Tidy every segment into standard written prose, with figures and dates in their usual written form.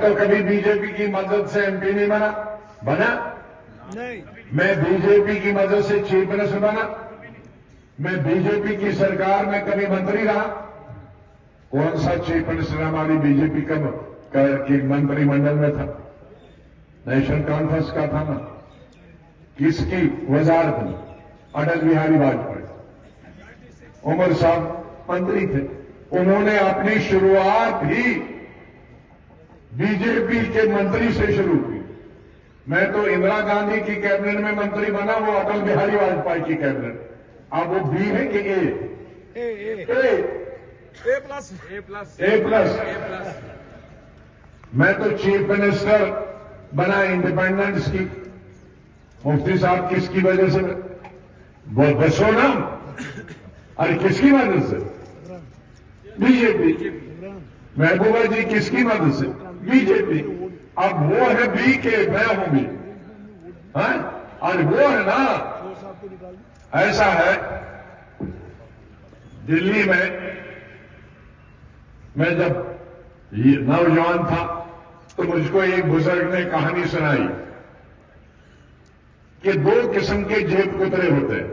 तो कभी बीजेपी की मदद से एमपी नहीं बना नहीं। मैं बीजेपी की मदद से चीफ मिनिस्टर बना, मैं बीजेपी की सरकार में कभी मंत्री रहा। कौन सा चीफ मिनिस्टर हमारी बीजेपी की मंत्रिमंडल में था? नेशनल कॉन्फ्रेंस का था ना? किसकी वजारत में? अटल बिहारी वाजपेयी। उमर साहब मंत्री थे, उन्होंने अपनी शुरुआत ही बीजेपी के मंत्री से शुरू की। मैं तो इंदिरा गांधी की कैबिनेट में मंत्री बना, वो अटल बिहारी वाजपेयी की कैबिनेट। अब वो बी है कि ए प्लस। मैं तो चीफ मिनिस्टर बना इंडिपेंडेंस की। मुफ्ती साहब किसकी वजह से? बसो ना। अरे किसकी मदद से? बीजेपी। महबूबा जी किसकी मदद से? बीजेपी। अब वो है बी के, मैं हूं बी। और वो है ना, ऐसा है। दिल्ली में मैं जब नौजवान था तो मुझको एक बुजुर्ग ने कहानी सुनाई कि दो किस्म के जेब कुतरे होते हैं।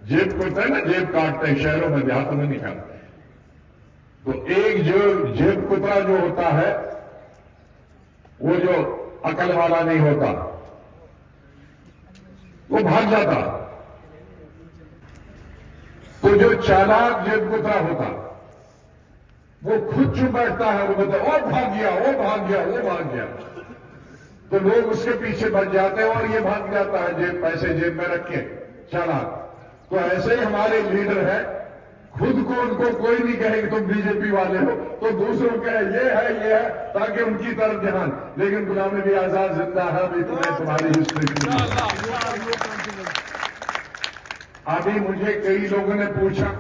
जेब कुतरे ना, जेब काटते हैं, शहरों में देहातों में निकालते हैं। तो एक जो जेब कुतरा जो होता है, वो जो अकल वाला नहीं होता, वो भाग जाता। तो जो चालाक जेब कुतरा होता, वो खुद चुप बैठता है, वो बोलता है ओ भाग गया, वो भाग गया, वो भाग गया। तो लोग उसके पीछे भग जाते हैं और ये भाग जाता है पैसे जेब में रख के, चालाक। तो ऐसे ही हमारे लीडर है, खुद को उनको कोई नहीं कहे कि तुम बीजेपी वाले हो, तो दूसरों के ये है, ताकि उनकी तरफ ध्यान। लेकिन गुलाम नबी आजाद जिंदा है, अभी तुम्हारी हिस्ट्री। अभी मुझे कई लोगों ने पूछा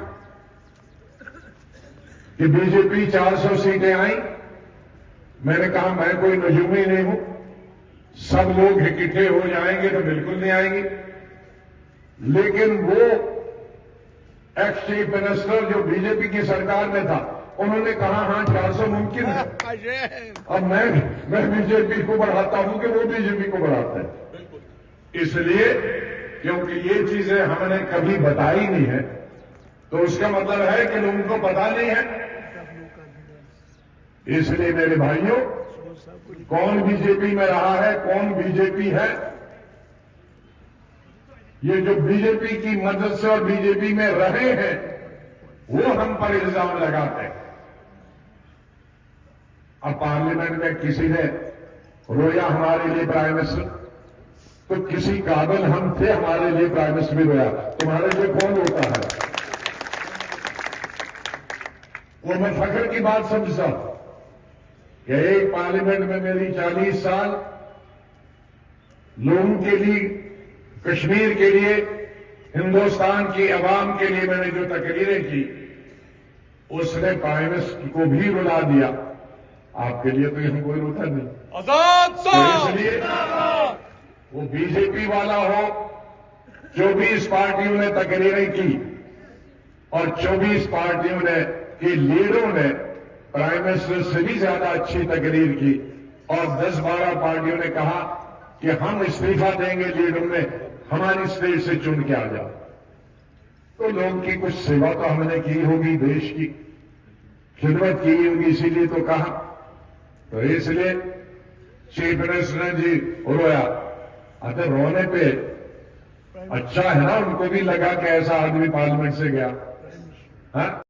कि बीजेपी 400 सीटें आई। मैंने कहा मैं कोई नजूमी नहीं हूं, सब लोग इकट्ठे हो जाएंगे तो बिल्कुल नहीं आएंगे। लेकिन वो एक्स चीफ मिनिस्टर जो बीजेपी की सरकार में था, उन्होंने कहा हां 400 मुमकिन है। अब मैं बीजेपी को बढ़ाता हूं कि वो बीजेपी को बढ़ाता है। इसलिए क्योंकि ये चीजें हमने कभी बताई नहीं है, तो उसका मतलब है कि लोगों को पता नहीं है। इसलिए मेरे भाइयों, कौन बीजेपी में रहा है, कौन बीजेपी है, ये जो बीजेपी की मदद से और बीजेपी में रहे हैं, वो हम पर इल्जाम लगाते हैं। अब पार्लियामेंट में किसी ने रोया हमारे लिए प्राइम मिनिस्टर, तो किसी काबिल हम थे हमारे लिए प्राइम मिनिस्टर भी रोया। तुम्हारे लिए कौन रोता है? वो मैं फख्र की बात समझता हूं कि एक पार्लियामेंट में मेरी 40 साल लोगों के लिए, कश्मीर के लिए, हिंदुस्तान की आवाम के लिए मैंने जो तकरीरें की, उसने प्राइम मिनिस्टर को भी रुला दिया। आपके लिए तो यहां कोई रोता नहीं। आजाद तो इसलिए वो बीजेपी वाला हो, 24 पार्टियों ने तकरीरें की और 24 पार्टियों ने के लीडरों ने प्राइम मिनिस्टर से भी ज्यादा अच्छी तकरीर की, और 10-12 पार्टियों ने कहा कि हम इस्तीफा देंगे लीडरों में, हमारी स्टेट से चुन के आ जाओ। तो लोगों की कुछ सेवा तो हमने की होगी, देश की खिदमत की होगी, इसीलिए तो कहा। तो इसलिए चीफ मिनिस्टर ने जी रोया। अगर रोने पे अच्छा है ना, उनको भी लगा कि ऐसा आदमी पार्लियामेंट से गया। हाँ,